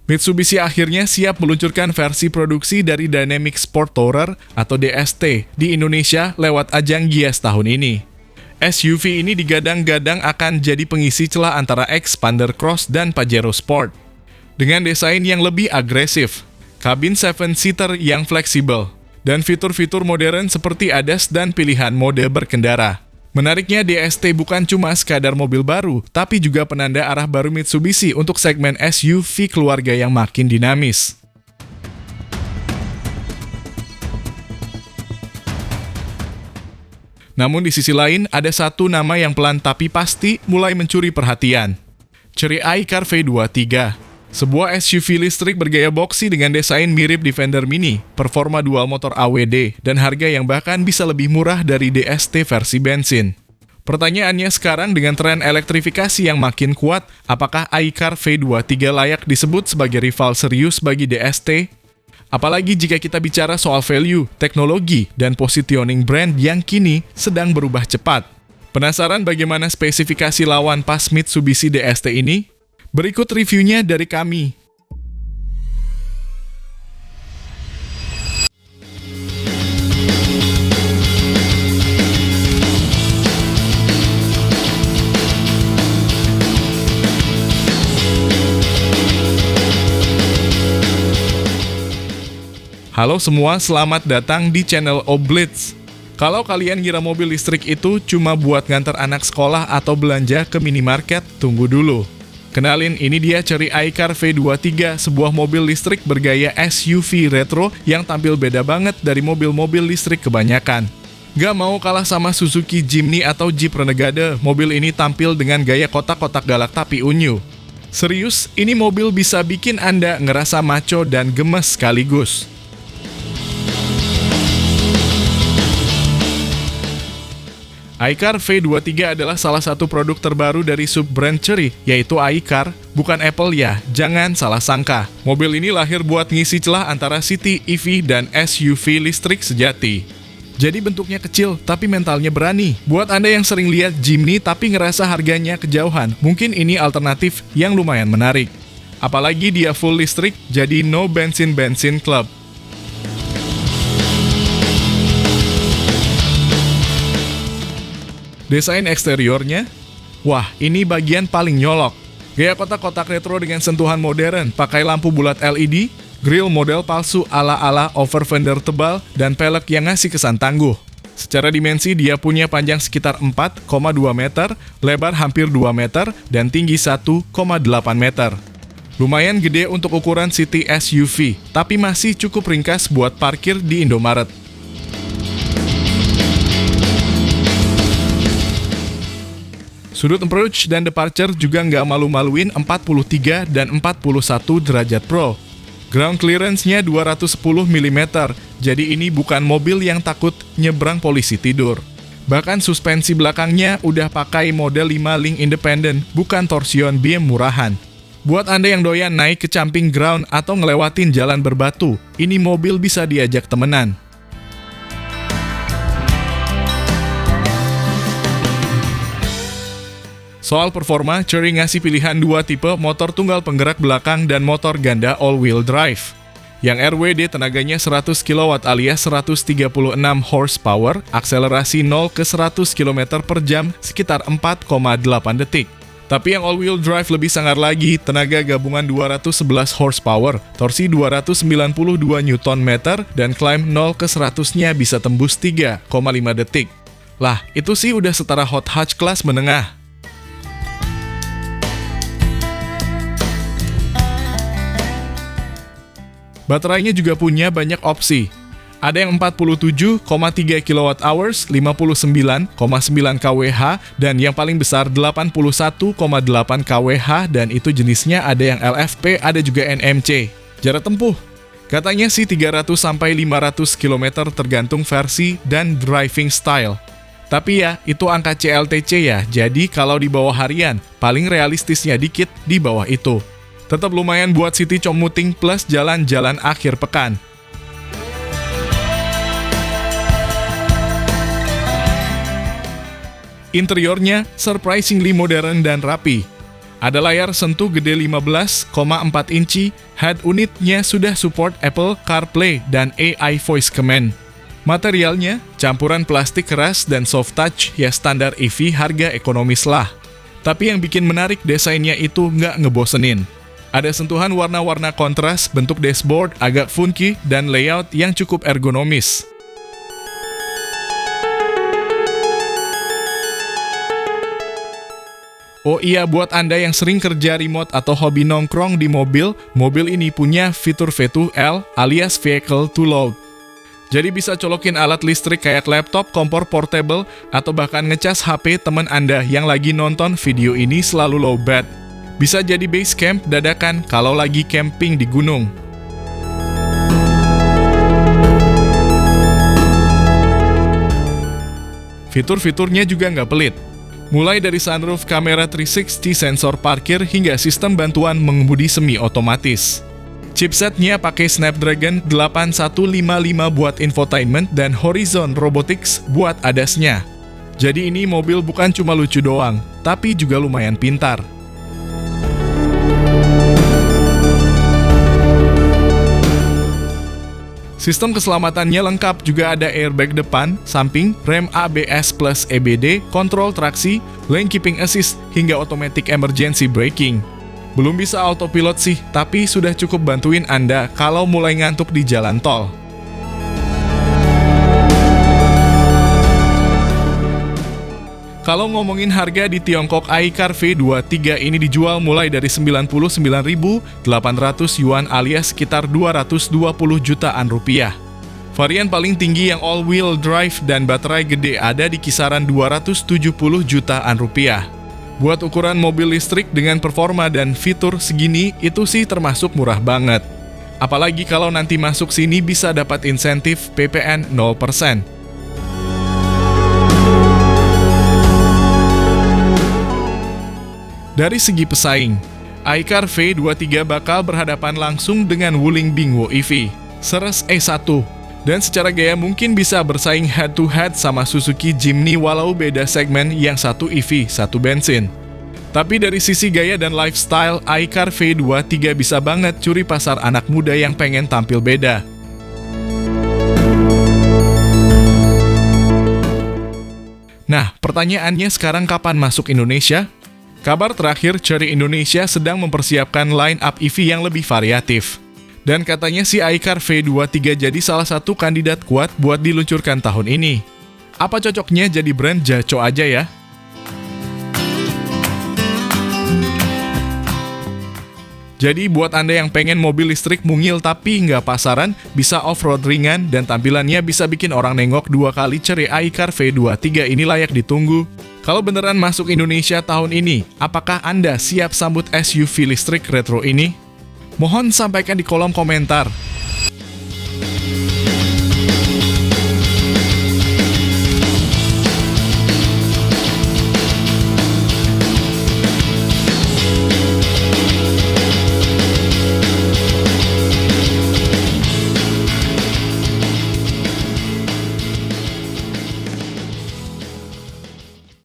Mitsubishi akhirnya siap meluncurkan versi produksi dari Dynamic Sport Tourer atau DST di Indonesia lewat ajang Gias tahun ini. SUV ini digadang-gadang akan jadi pengisi celah antara Xpander Cross dan Pajero Sport. Dengan desain yang lebih agresif, kabin 7-seater yang fleksibel, dan fitur-fitur modern seperti ADAS dan pilihan mode berkendara. Menariknya, DST bukan cuma sekadar mobil baru, tapi juga penanda arah baru Mitsubishi untuk segmen SUV keluarga yang makin dinamis. Namun di sisi lain, ada satu nama yang pelan tapi pasti mulai mencuri perhatian. Chery iCar V23. Sebuah SUV listrik bergaya boxy dengan desain mirip Defender Mini, performa dual motor AWD, dan harga yang bahkan bisa lebih murah dari DST versi bensin. Pertanyaannya sekarang dengan tren elektrifikasi yang makin kuat, apakah iCar V23 layak disebut sebagai rival serius bagi DST? Apalagi jika kita bicara soal value, teknologi, dan positioning brand yang kini sedang berubah cepat. Penasaran bagaimana spesifikasi lawan pas Mitsubishi DST ini? Berikut reviewnya dari kami. Halo semua, selamat datang di channel Oblitz. Kalau kalian ngira mobil listrik itu cuma buat nganter anak sekolah atau belanja ke minimarket, tunggu dulu. Kenalin, ini dia Chery iCar V23, sebuah mobil listrik bergaya SUV retro yang tampil beda banget dari mobil-mobil listrik kebanyakan. Gak mau kalah sama Suzuki Jimny atau Jeep Renegade, mobil ini tampil dengan gaya kotak-kotak galak tapi unyu. Serius, ini mobil bisa bikin Anda ngerasa maco dan gemes sekaligus. iCar V23 adalah salah satu produk terbaru dari sub-brand Chery, yaitu iCar, bukan Apple ya, jangan salah sangka. Mobil ini lahir buat ngisi celah antara City, EV, dan SUV listrik sejati. Jadi bentuknya kecil, tapi mentalnya berani. Buat Anda yang sering lihat Jimny tapi ngerasa harganya kejauhan, mungkin ini alternatif yang lumayan menarik. Apalagi dia full listrik, jadi no bensin-bensin club. Desain eksteriornya, wah ini bagian paling nyolok. Gaya kotak-kotak retro dengan sentuhan modern, pakai lampu bulat LED, grill model palsu ala-ala over fender tebal, dan pelek yang ngasih kesan tangguh. Secara dimensi dia punya panjang sekitar 4,2 meter, lebar hampir 2 meter, dan tinggi 1,8 meter. Lumayan gede untuk ukuran city SUV, tapi masih cukup ringkas buat parkir di Indomaret. Sudut approach dan departure juga nggak malu-maluin 43 dan 41 derajat pro. Ground clearance-nya 210 mm, jadi ini bukan mobil yang takut nyebrang polisi tidur. Bahkan suspensi belakangnya udah pakai model 5 link independent, bukan torsion beam murahan. Buat Anda yang doyan naik ke camping ground atau ngelewatin jalan berbatu, ini mobil bisa diajak temenan. Soal performa, Chery ngasih pilihan dua tipe motor tunggal penggerak belakang dan motor ganda all-wheel drive. Yang RWD tenaganya 100 kW alias 136 horsepower, akselerasi 0 ke 100 km per jam sekitar 4,8 detik. Tapi yang all-wheel drive lebih sangar lagi, tenaga gabungan 211 horsepower, torsi 292 Nm, dan climb 0 ke 100-nya bisa tembus 3,5 detik. Lah, itu sih udah setara hot hatch kelas menengah. Baterainya juga punya banyak opsi. Ada yang 47,3 kWh, 59,9 kWh, dan yang paling besar 81,8 kWh, dan itu jenisnya ada yang LFP, ada juga NMC. Jarak tempuh, katanya sih 300-500 km tergantung versi dan driving style. Tapi ya, itu angka CLTC ya, jadi kalau di bawah harian, paling realistisnya dikit di bawah itu. Tetap lumayan buat city commuting plus jalan-jalan akhir pekan. Interiornya surprisingly modern dan rapi. Ada layar sentuh gede 15,4 inci, head unitnya sudah support Apple CarPlay dan AI Voice Command. Materialnya, campuran plastik keras dan soft touch ya standar EV harga ekonomis lah. Tapi yang bikin menarik desainnya itu nggak ngebosenin. Ada sentuhan warna-warna kontras, bentuk dashboard agak funky, dan layout yang cukup ergonomis. Oh iya, buat Anda yang sering kerja remote atau hobi nongkrong di mobil, mobil ini punya fitur V2L alias Vehicle to Load. Jadi bisa colokin alat listrik kayak laptop, kompor portable, atau bahkan ngecas HP teman Anda yang lagi nonton video ini selalu lowbat. Bisa jadi base camp dadakan kalau lagi camping di gunung. Fitur-fiturnya juga nggak pelit. Mulai dari sunroof, kamera 360, sensor parkir, hingga sistem bantuan mengemudi semi-otomatis. Chipsetnya pakai Snapdragon 8155 buat infotainment dan Horizon Robotics buat ADAS-nya. Jadi ini mobil bukan cuma lucu doang, tapi juga lumayan pintar. Sistem keselamatannya lengkap, juga ada airbag depan, samping, rem ABS plus EBD, kontrol traksi, lane keeping assist, hingga automatic emergency braking. Belum bisa autopilot sih, tapi sudah cukup bantuin Anda kalau mulai ngantuk di jalan tol. Kalau ngomongin harga di Tiongkok, iCar V23 ini dijual mulai dari 99.800 yuan alias sekitar 220 jutaan rupiah. Varian paling tinggi yang all-wheel drive dan baterai gede ada di kisaran 270 jutaan rupiah. Buat ukuran mobil listrik dengan performa dan fitur segini, itu sih termasuk murah banget. Apalagi kalau nanti masuk sini bisa dapat insentif PPN 0%. Dari segi pesaing, iCar V23 bakal berhadapan langsung dengan Wuling Bingwo EV, Ceres E1, dan secara gaya mungkin bisa bersaing head-to-head sama Suzuki Jimny walau beda segmen, yang satu EV, satu bensin. Tapi dari sisi gaya dan lifestyle, iCar V23 bisa banget curi pasar anak muda yang pengen tampil beda. Nah, pertanyaannya sekarang kapan masuk Indonesia? Kabar terakhir, Chery Indonesia sedang mempersiapkan line-up EV yang lebih variatif. Dan katanya si iCar V23 jadi salah satu kandidat kuat buat diluncurkan tahun ini. Apa cocoknya jadi brand jaco aja ya? Jadi buat Anda yang pengen mobil listrik mungil tapi nggak pasaran, bisa off-road ringan, dan tampilannya bisa bikin orang nengok dua kali, Chery iCar V23 ini layak ditunggu. Kalau beneran masuk Indonesia tahun ini, apakah Anda siap sambut SUV listrik retro ini? Mohon sampaikan di kolom komentar.